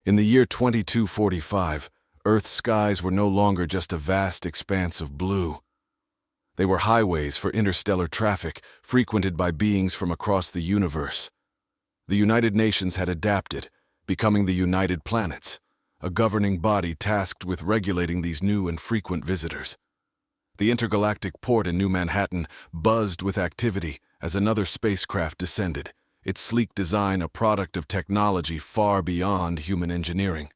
In the year 2245, Earth's skies were no longer just a vast expanse of blue. They were highways for interstellar traffic, frequented by beings from across the universe. The United Nations had adapted, becoming the United Planets, a governing body tasked with regulating these new and frequent visitors. The intergalactic port in New Manhattan buzzed with activity as another spacecraft descended, its sleek design a product of technology far beyond human engineering.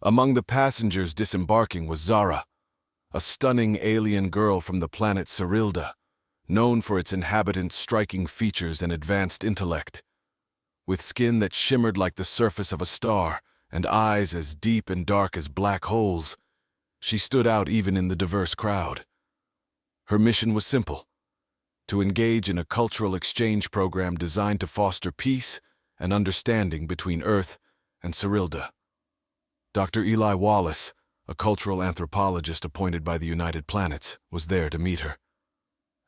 Among the passengers disembarking was Zara, a stunning alien girl from the planet Cyrilda, known for its inhabitants' striking features and advanced intellect. With skin that shimmered like the surface of a star and eyes as deep and dark as black holes, she stood out even in the diverse crowd. Her mission was simple: to engage in a cultural exchange program designed to foster peace and understanding between Earth and Cyrilda. Dr. Eli Wallace, a cultural anthropologist appointed by the United Planets, was there to meet her.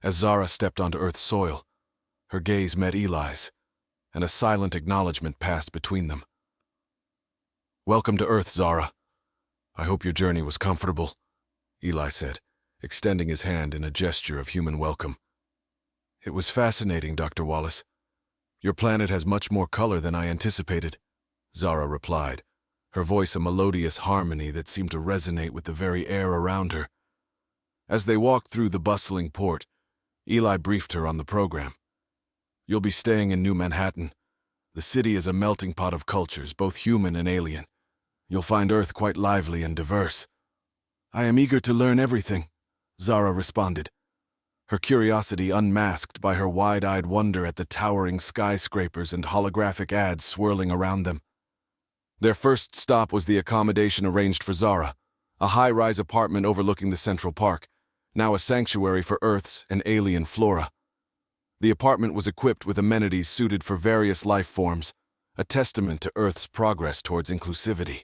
As Zara stepped onto Earth's soil, her gaze met Eli's, and a silent acknowledgement passed between them. "Welcome to Earth, Zara. I hope your journey was comfortable," Eli said, extending his hand in a gesture of human welcome. "It was fascinating, Dr. Wallace. Your planet has much more color than I anticipated," Zara replied, her voice a melodious harmony that seemed to resonate with the very air around her. As they walked through the bustling port, Eli briefed her on the program. "You'll be staying in New Manhattan. The city is a melting pot of cultures, both human and alien. You'll find Earth quite lively and diverse." "I am eager to learn everything," Zara responded, her curiosity unmasked by her wide-eyed wonder at the towering skyscrapers and holographic ads swirling around them. Their first stop was the accommodation arranged for Zara, a high-rise apartment overlooking the Central Park, now a sanctuary for Earth's and alien flora. The apartment was equipped with amenities suited for various life forms, a testament to Earth's progress towards inclusivity.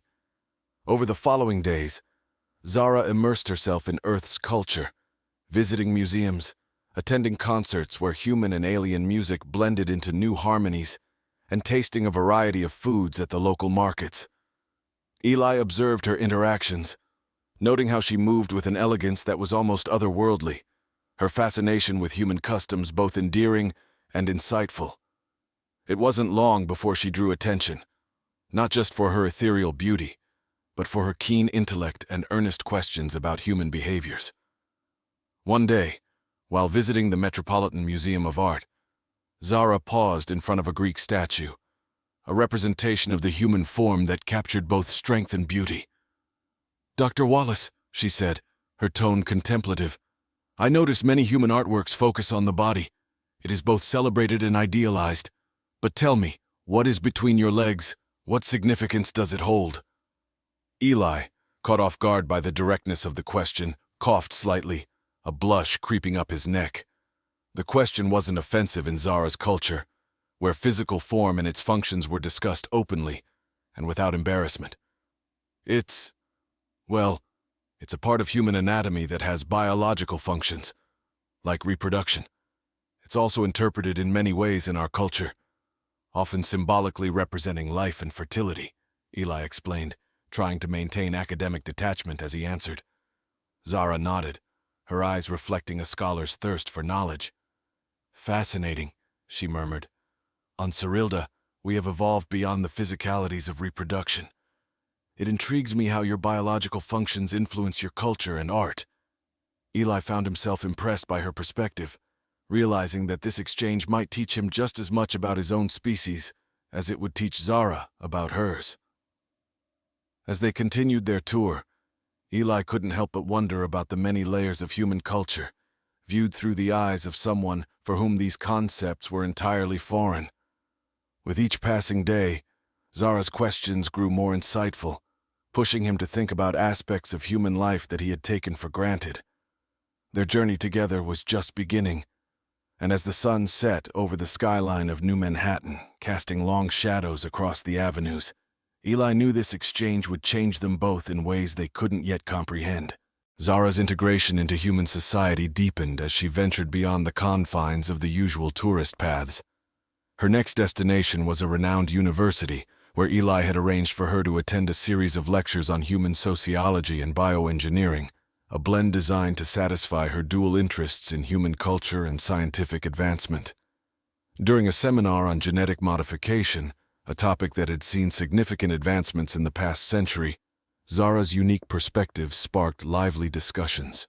Over the following days, Zara immersed herself in Earth's culture, visiting museums, attending concerts where human and alien music blended into new harmonies, and tasting a variety of foods at the local markets. Eli observed her interactions, noting how she moved with an elegance that was almost otherworldly, her fascination with human customs both endearing and insightful. It wasn't long before she drew attention, not just for her ethereal beauty, but for her keen intellect and earnest questions about human behaviors. One day, while visiting the Metropolitan Museum of Art, Zara paused in front of a Greek statue, a representation of the human form that captured both strength and beauty. "Dr. Wallace," she said, her tone contemplative, "I notice many human artworks focus on the body. It is both celebrated and idealized. But tell me, what is between your legs? What significance does it hold?" Eli, caught off guard by the directness of the question, coughed slightly, a blush creeping up his neck. The question wasn't offensive in Zara's culture, where physical form and its functions were discussed openly and without embarrassment. It's a part of human anatomy that has biological functions, like reproduction. It's also interpreted in many ways in our culture, often symbolically representing life and fertility," Eli explained, trying to maintain academic detachment as he answered. Zara nodded, her eyes reflecting a scholar's thirst for knowledge. "Fascinating," she murmured. "On Cyrilda, we have evolved beyond the physicalities of reproduction. It intrigues me how your biological functions influence your culture and art." Eli found himself impressed by her perspective, realizing that this exchange might teach him just as much about his own species as it would teach Zara about hers. As they continued their tour, Eli couldn't help but wonder about the many layers of human culture, viewed through the eyes of someone for whom these concepts were entirely foreign. With each passing day, Zara's questions grew more insightful, pushing him to think about aspects of human life that he had taken for granted. Their journey together was just beginning, and as the sun set over the skyline of New Manhattan, casting long shadows across the avenues, Eli knew this exchange would change them both in ways they couldn't yet comprehend. Zara's integration into human society deepened as she ventured beyond the confines of the usual tourist paths. Her next destination was a renowned university, where Eli had arranged for her to attend a series of lectures on human sociology and bioengineering, a blend designed to satisfy her dual interests in human culture and scientific advancement. During a seminar on genetic modification, a topic that had seen significant advancements in the past century, Zara's unique perspective sparked lively discussions.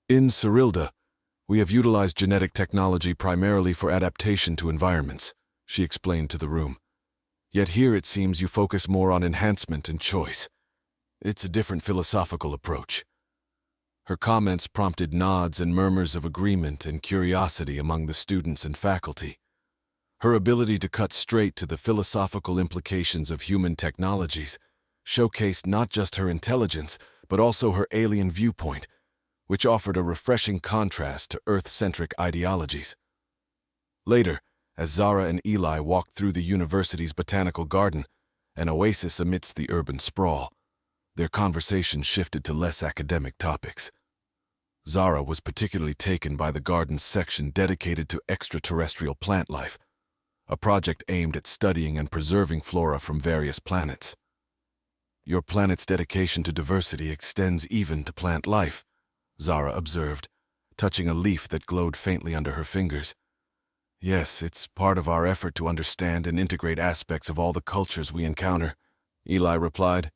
In Cyrilda, we have utilized genetic technology primarily for adaptation to environments, she explained to the room. Yet here it seems you focus more on enhancement and choice. It's a different philosophical approach. Her comments prompted nods and murmurs of agreement and curiosity among the students and faculty. Her ability to cut straight to the philosophical implications of human technologies showcased not just her intelligence, but also her alien viewpoint, which offered a refreshing contrast to Earth-centric ideologies. Later, as Zara and Eli walked through the university's botanical garden, an oasis amidst the urban sprawl, their conversation shifted to less academic topics. Zara was particularly taken by the garden's section dedicated to extraterrestrial plant life, a project aimed at studying and preserving flora from various planets. Your planet's dedication to diversity extends even to plant life, Zara observed, touching a leaf that glowed faintly under her fingers. Yes, it's part of our effort to understand and integrate aspects of all the cultures we encounter, Eli replied.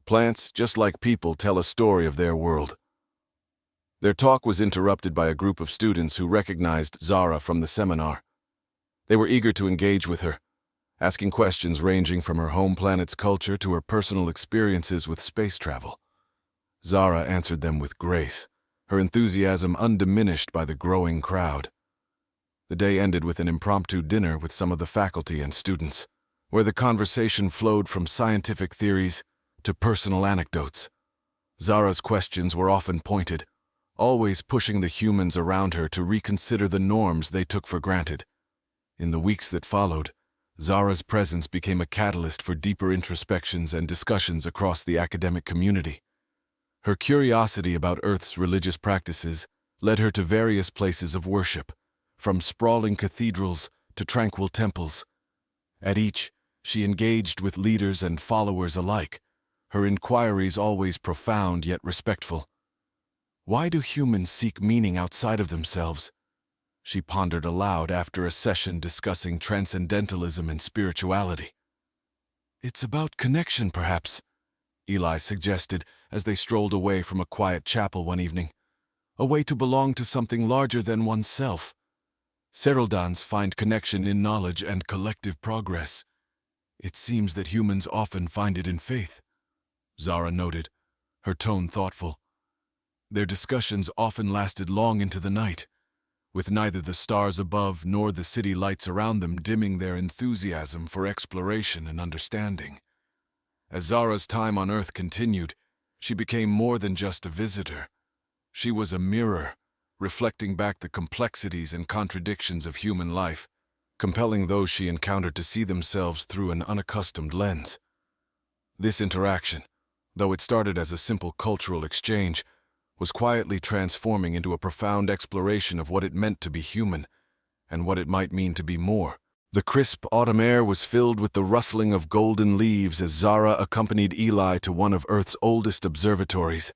Plants, just like people, tell a story of their world. Their talk was interrupted by a group of students who recognized Zara from the seminar. They were eager to engage with her, asking questions ranging from her home planet's culture to her personal experiences with space travel. Zara answered them with grace, her enthusiasm undiminished by the growing crowd. The day ended with an impromptu dinner with some of the faculty and students, where the conversation flowed from scientific theories to personal anecdotes. Zara's questions were often pointed, always pushing the humans around her to reconsider the norms they took for granted. In the weeks that followed, Zara's presence became a catalyst for deeper introspections and discussions across the academic community. Her curiosity about Earth's religious practices led her to various places of worship, from sprawling cathedrals to tranquil temples. At each, she engaged with leaders and followers alike, her inquiries always profound yet respectful. Why do humans seek meaning outside of themselves? She pondered aloud after a session discussing transcendentalism and spirituality. It's about connection, perhaps, Eli suggested as they strolled away from a quiet chapel one evening. A way to belong to something larger than oneself. Cerildans find connection in knowledge and collective progress. It seems that humans often find it in faith, Zara noted, her tone thoughtful. Their discussions often lasted long into the night, with neither the stars above nor the city lights around them dimming their enthusiasm for exploration and understanding. As Zara's time on Earth continued, she became more than just a visitor. She was a mirror, reflecting back the complexities and contradictions of human life, compelling those she encountered to see themselves through an unaccustomed lens. This interaction, though it started as a simple cultural exchange, was quietly transforming into a profound exploration of what it meant to be human and what it might mean to be more. The crisp autumn air was filled with the rustling of golden leaves as Zara accompanied Eli to one of Earth's oldest observatories.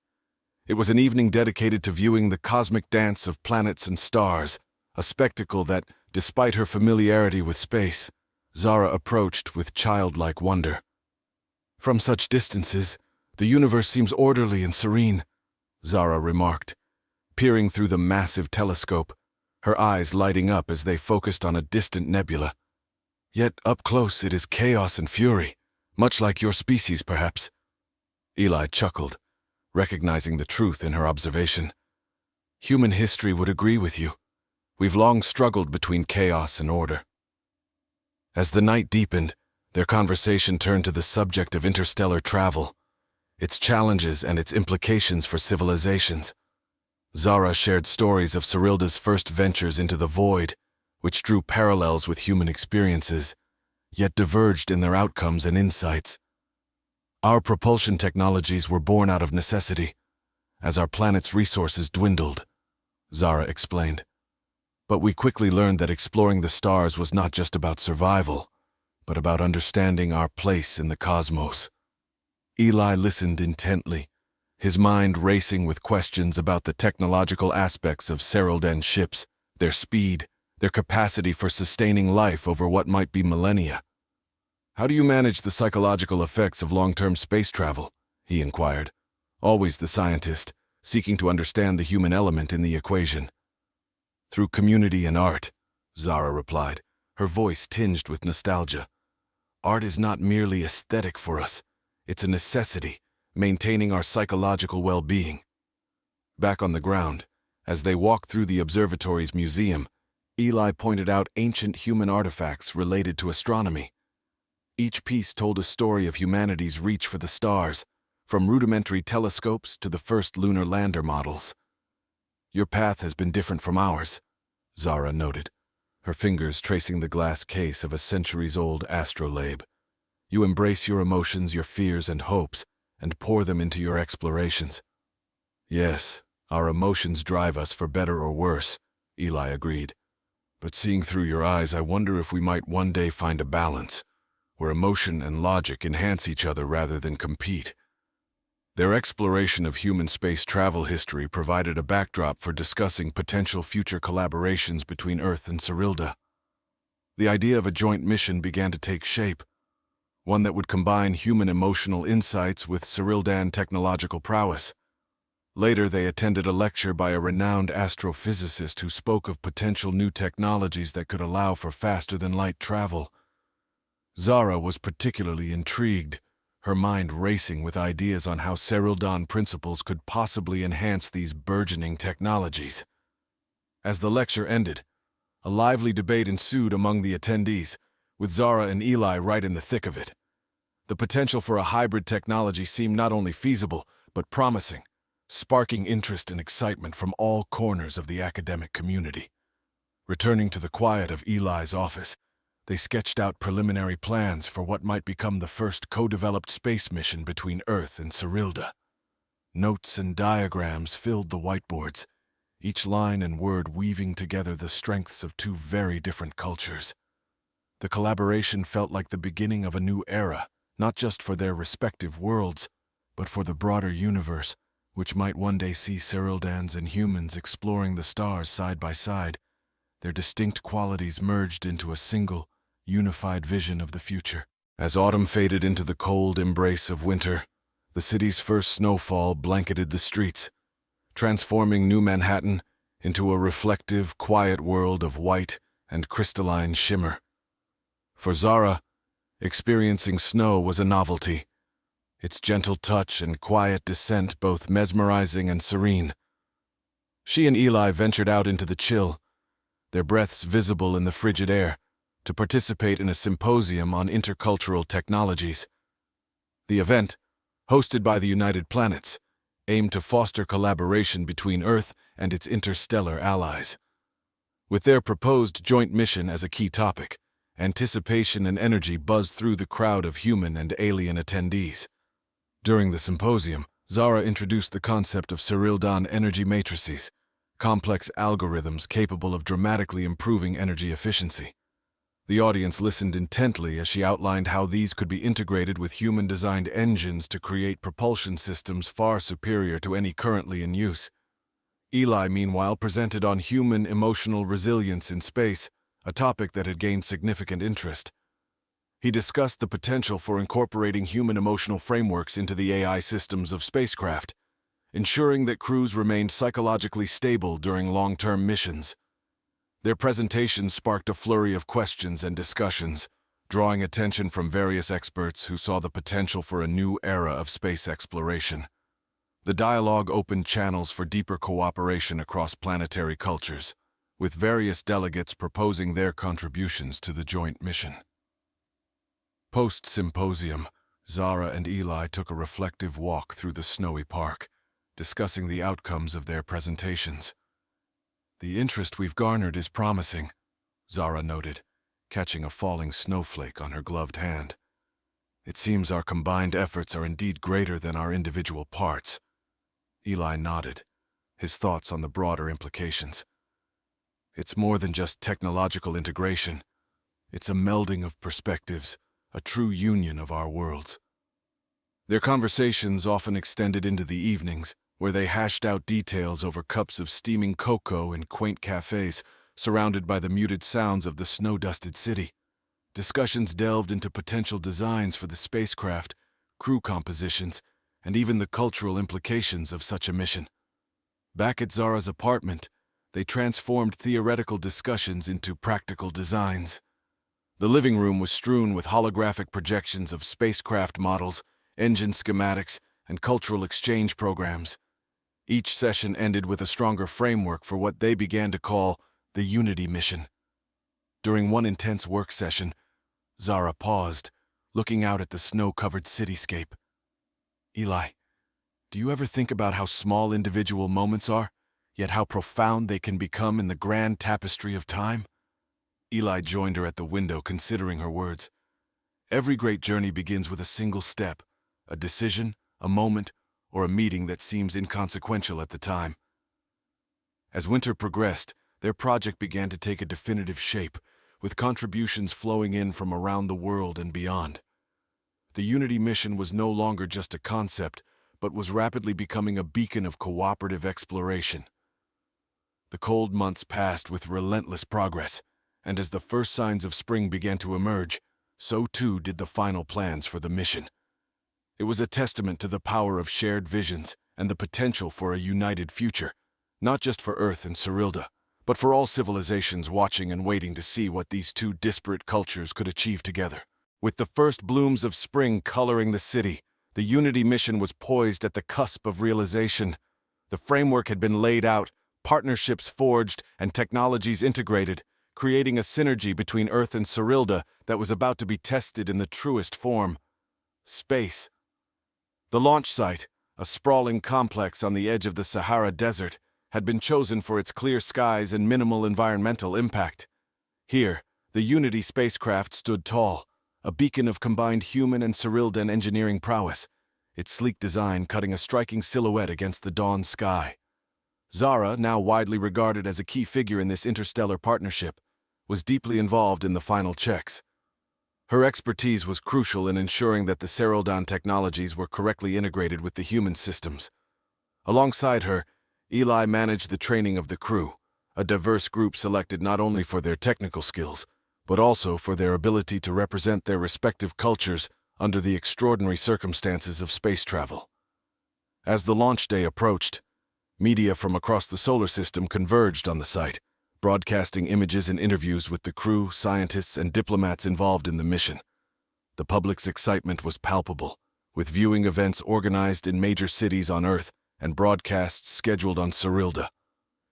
It was an evening dedicated to viewing the cosmic dance of planets and stars, a spectacle that, despite her familiarity with space, Zara approached with childlike wonder. From such distances, the universe seems orderly and serene, Zara remarked, peering through the massive telescope, her eyes lighting up as they focused on a distant nebula. Yet up close it is chaos and fury, much like your species, perhaps. Eli chuckled, recognizing the truth in her observation. Human history would agree with you. We've long struggled between chaos and order. As the night deepened, their conversation turned to the subject of interstellar travel, its challenges and its implications for civilizations. Zara shared stories of Cyrilda's first ventures into the void, which drew parallels with human experiences, yet diverged in their outcomes and insights. Our propulsion technologies were born out of necessity, as our planet's resources dwindled, Zara explained. But we quickly learned that exploring the stars was not just about survival. but about understanding our place in the cosmos. Eli listened intently, his mind racing with questions about the technological aspects of Seraldan ships, their speed, their capacity for sustaining life over what might be millennia. "How do you manage the psychological effects of long-term space travel?" he inquired, always the scientist, seeking to understand the human element in the equation. "Through community and art," Zara replied, her voice tinged with nostalgia. "Art is not merely aesthetic for us, it's a necessity, maintaining our psychological well-being." Back on the ground, as they walked through the observatory's museum, Eli pointed out ancient human artifacts related to astronomy. Each piece told a story of humanity's reach for the stars, from rudimentary telescopes to the first lunar lander models. "Your path has been different from ours," Zara noted, her fingers tracing the glass case of a centuries-old astrolabe. "You embrace your emotions, your fears and hopes, and pour them into your explorations." "Yes, our emotions drive us for better or worse," Eli agreed. "But seeing through your eyes, I wonder if we might one day find a balance, where emotion and logic enhance each other rather than compete." Their exploration of human space travel history provided a backdrop for discussing potential future collaborations between Earth and Serilda. The idea of a joint mission began to take shape, one that would combine human emotional insights with Serildan technological prowess. Later, they attended a lecture by a renowned astrophysicist who spoke of potential new technologies that could allow for faster-than-light travel. Zara was particularly intrigued, her mind racing with ideas on how Serildan principles could possibly enhance these burgeoning technologies. As the lecture ended, a lively debate ensued among the attendees, with Zara and Eli right in the thick of it. The potential for a hybrid technology seemed not only feasible, but promising, sparking interest and excitement from all corners of the academic community. Returning to the quiet of Eli's office, they sketched out preliminary plans for what might become the first co-developed space mission between Earth and Serilda. Notes and diagrams filled the whiteboards, each line and word weaving together the strengths of two very different cultures. The collaboration felt like the beginning of a new era, not just for their respective worlds, but for the broader universe, which might one day see Serildans and humans exploring the stars side by side, their distinct qualities merged into a single, unified vision of the future. As autumn faded into the cold embrace of winter, the city's first snowfall blanketed the streets, transforming New Manhattan into a reflective, quiet world of white and crystalline shimmer. For Zara, experiencing snow was a novelty, its gentle touch and quiet descent both mesmerizing and serene. She and Eli ventured out into the chill, their breaths visible in the frigid air, to participate in a symposium on intercultural technologies. The event, hosted by the United Planets, aimed to foster collaboration between Earth and its interstellar allies. With their proposed joint mission as a key topic, anticipation and energy buzzed through the crowd of human and alien attendees. During the symposium, Zara introduced the concept of Serildan energy matrices, complex algorithms capable of dramatically improving energy efficiency. The audience listened intently as she outlined how these could be integrated with human-designed engines to create propulsion systems far superior to any currently in use. Eli, meanwhile, presented on human emotional resilience in space, a topic that had gained significant interest. He discussed the potential for incorporating human emotional frameworks into the AI systems of spacecraft, ensuring that crews remained psychologically stable during long-term missions. Their presentation sparked a flurry of questions and discussions, drawing attention from various experts who saw the potential for a new era of space exploration. The dialogue opened channels for deeper cooperation across planetary cultures, with various delegates proposing their contributions to the joint mission. Post-symposium, Zara and Eli took a reflective walk through the snowy park, discussing the outcomes of their presentations. "The interest we've garnered is promising," Zara noted, catching a falling snowflake on her gloved hand. "It seems our combined efforts are indeed greater than our individual parts." Eli nodded, his thoughts on the broader implications. "It's more than just technological integration. It's a melding of perspectives, a true union of our worlds. Their conversations often extended into the evenings, where they hashed out details over cups of steaming cocoa in quaint cafes, surrounded by the muted sounds of the snow-dusted city. Discussions delved into potential designs for the spacecraft, crew compositions, and even the cultural implications of such a mission. Back at Zara's apartment, they transformed theoretical discussions into practical designs. The living room was strewn with holographic projections of spacecraft models, engine schematics, and cultural exchange programs. Each session ended with a stronger framework for what they began to call the Unity mission. During one intense work session, Zara paused, looking out at the snow-covered cityscape. "Eli, do you ever think about how small individual moments are, yet how profound they can become in the grand tapestry of time?" Eli joined her at the window, considering her words. Every great journey begins with a single step, a decision, a moment, or a meeting that seems inconsequential at the time. As winter progressed, their project began to take a definitive shape, with contributions flowing in from around the world and beyond. The Unity mission was no longer just a concept, but was rapidly becoming a beacon of cooperative exploration. The cold months passed with relentless progress, and as the first signs of spring began to emerge, so too did the final plans for the mission. It was a testament to the power of shared visions and the potential for a united future, not just for Earth and Cerilda, but for all civilizations watching and waiting to see what these two disparate cultures could achieve together. With the first blooms of spring coloring the city, the Unity mission was poised at the cusp of realization. The framework had been laid out, partnerships forged, and technologies integrated, creating a synergy between Earth and Cerilda that was about to be tested in the truest form: space. The launch site, a sprawling complex on the edge of the Sahara Desert, had been chosen for its clear skies and minimal environmental impact. Here, the Unity spacecraft stood tall, a beacon of combined human and Cerildan engineering prowess, its sleek design cutting a striking silhouette against the dawn sky. Zara, now widely regarded as a key figure in this interstellar partnership, was deeply involved in the final checks. Her expertise was crucial in ensuring that the Cerildan technologies were correctly integrated with the human systems. Alongside her, Eli managed the training of the crew, a diverse group selected not only for their technical skills, but also for their ability to represent their respective cultures under the extraordinary circumstances of space travel. As the launch day approached, media from across the solar system converged on the site, broadcasting images and interviews with the crew, scientists, and diplomats involved in the mission. The public's excitement was palpable, with viewing events organized in major cities on Earth and broadcasts scheduled on Cerilda.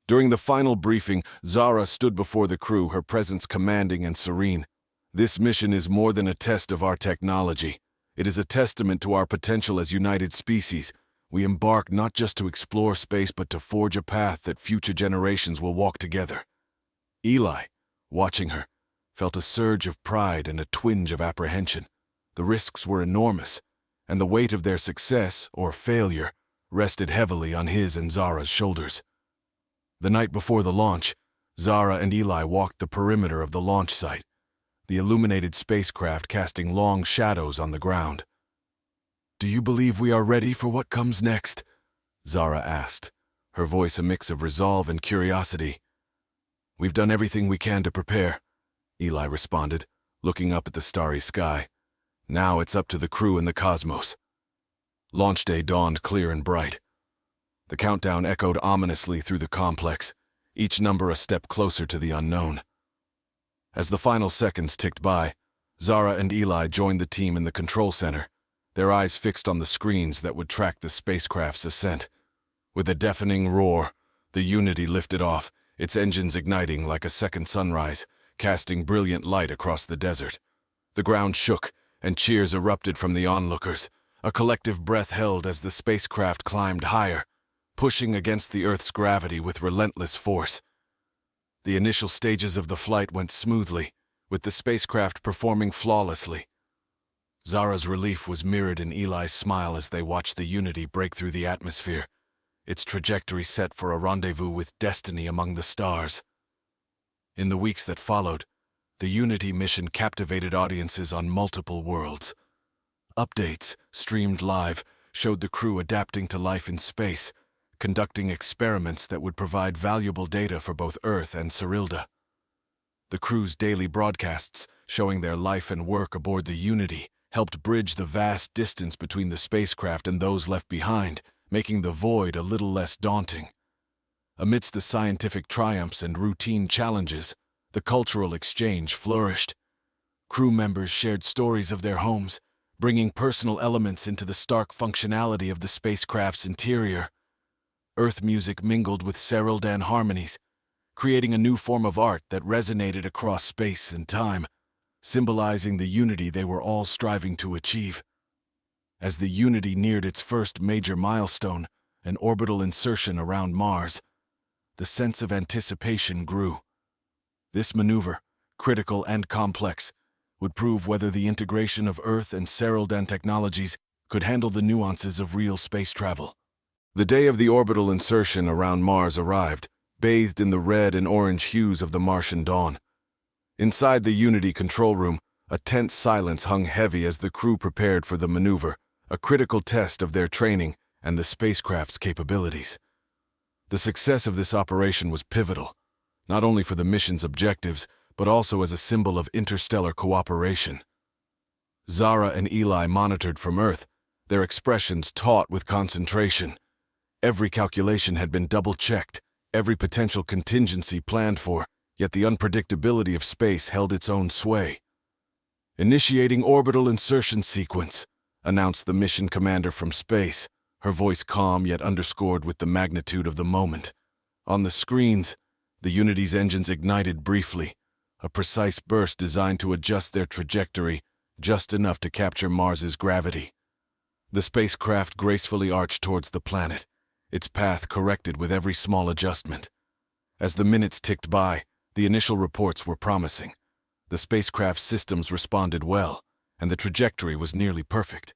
During the final briefing, Zara stood before the crew, her presence commanding and serene. "This mission is more than a test of our technology. It is a testament to our potential as united species. We embark not just to explore space, but to forge a path that future generations will walk together." Eli, watching her, felt a surge of pride and a twinge of apprehension. The risks were enormous, and the weight of their success, or failure, rested heavily on his and Zara's shoulders. The night before the launch, Zara and Eli walked the perimeter of the launch site, the illuminated spacecraft casting long shadows on the ground. "Do you believe we are ready for what comes next?" Zara asked, her voice a mix of resolve and curiosity. "We've done everything we can to prepare," Eli responded, looking up at the starry sky. "Now it's up to the crew and the cosmos." Launch day dawned clear and bright. The countdown echoed ominously through the complex, each number a step closer to the unknown. As the final seconds ticked by, Zara and Eli joined the team in the control center, their eyes fixed on the screens that would track the spacecraft's ascent. With a deafening roar, the Unity lifted off, its engines igniting like a second sunrise, casting brilliant light across the desert. The ground shook, and cheers erupted from the onlookers. A collective breath held as the spacecraft climbed higher, pushing against the Earth's gravity with relentless force. The initial stages of the flight went smoothly, with the spacecraft performing flawlessly. Zara's relief was mirrored in Eli's smile as they watched the Unity break through the atmosphere, its trajectory set for a rendezvous with destiny among the stars. In the weeks that followed, The Unity mission captivated audiences on multiple worlds. Updates, streamed live, showed the crew adapting to life in space, conducting experiments that would provide valuable data for both Earth and Cyrilda. The crew's daily broadcasts, showing their life and work aboard the Unity, helped bridge the vast distance between the spacecraft and those left behind, making the void a little less daunting. Amidst the scientific triumphs and routine challenges, the cultural exchange flourished. Crew members shared stories of their homes, bringing personal elements into the stark functionality of the spacecraft's interior. Earth music mingled with Cyrildan harmonies, creating a new form of art that resonated across space and time, symbolizing the unity they were all striving to achieve. As the Unity neared its first major milestone, an orbital insertion around Mars, the sense of anticipation grew. This maneuver, critical and complex, would prove whether the integration of Earth and Cyrildan technologies could handle the nuances of real space travel. The day of the orbital insertion around Mars arrived, bathed in the red and orange hues of the Martian dawn. Inside the Unity control room, a tense silence hung heavy as the crew prepared for the maneuver, a critical test of their training and the spacecraft's capabilities. The success of this operation was pivotal, not only for the mission's objectives, but also as a symbol of interstellar cooperation. Zara and Eli monitored from Earth, their expressions taut with concentration. Every calculation had been double-checked, every potential contingency planned for, yet the unpredictability of space held its own sway. "Initiating orbital insertion sequence," announced the mission commander from space, her voice calm yet underscored with the magnitude of the moment. On the screens, the Unity's engines ignited briefly, a precise burst designed to adjust their trajectory just enough to capture Mars's gravity. The spacecraft gracefully arched towards the planet, its path corrected with every small adjustment. As the minutes ticked by, the initial reports were promising. The spacecraft's systems responded well, and the trajectory was nearly perfect.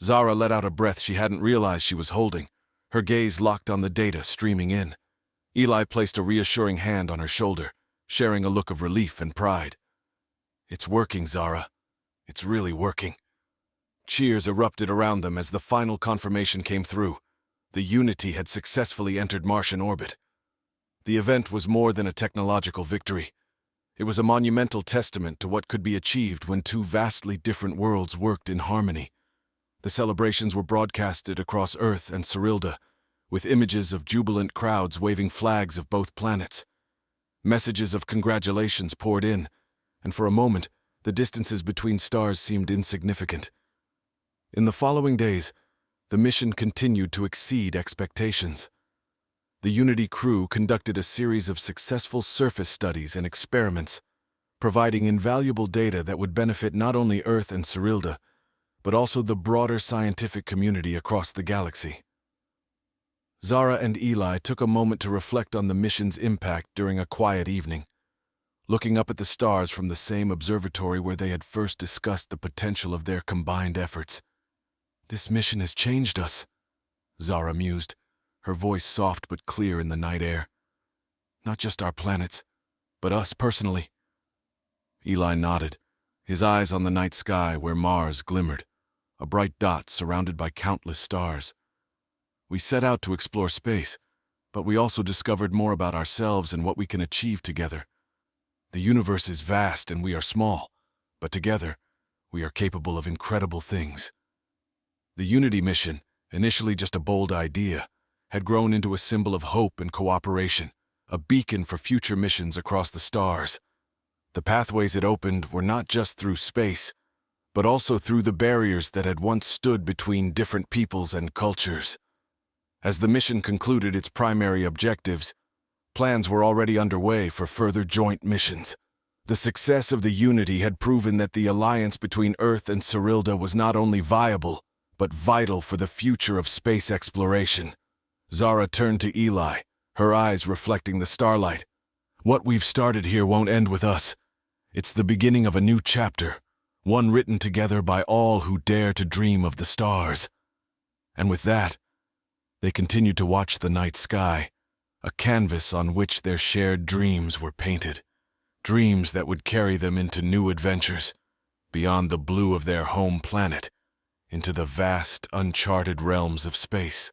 Zara let out a breath she hadn't realized she was holding, her gaze locked on the data streaming in. Eli placed a reassuring hand on her shoulder, sharing a look of relief and pride. "It's working, Zara. It's really working." Cheers erupted around them as the final confirmation came through. The Unity had successfully entered Martian orbit. The event was more than a technological victory. It was a monumental testament to what could be achieved when two vastly different worlds worked in harmony. The celebrations were broadcasted across Earth and Cyrilda, with images of jubilant crowds waving flags of both planets. Messages of congratulations poured in, and for a moment, the distances between stars seemed insignificant. In the following days, the mission continued to exceed expectations. The Unity crew conducted a series of successful surface studies and experiments, providing invaluable data that would benefit not only Earth and Cyrilda, but also the broader scientific community across the galaxy. Zara and Eli took a moment to reflect on the mission's impact during a quiet evening, looking up at the stars from the same observatory where they had first discussed the potential of their combined efforts. "This mission has changed us," Zara mused, her voice soft but clear in the night air. "Not just our planets, but us personally." Eli nodded, his eyes on the night sky where Mars glimmered, a bright dot surrounded by countless stars. "We set out to explore space, but we also discovered more about ourselves and what we can achieve together. The universe is vast and we are small, but together, we are capable of incredible things." The Unity mission, initially just a bold idea, had grown into a symbol of hope and cooperation, a beacon for future missions across the stars. The pathways it opened were not just through space, but also through the barriers that had once stood between different peoples and cultures. As the mission concluded its primary objectives, plans were already underway for further joint missions. The success of the Unity had proven that the alliance between Earth and Cyrilda was not only viable, but vital for the future of space exploration. Zara turned to Eli, her eyes reflecting the starlight. "What we've started here won't end with us. It's the beginning of a new chapter, one written together by all who dare to dream of the stars." And with that, they continued to watch the night sky, a canvas on which their shared dreams were painted. dreams that would carry them into new adventures, beyond the blue of their home planet, into the vast, uncharted realms of space.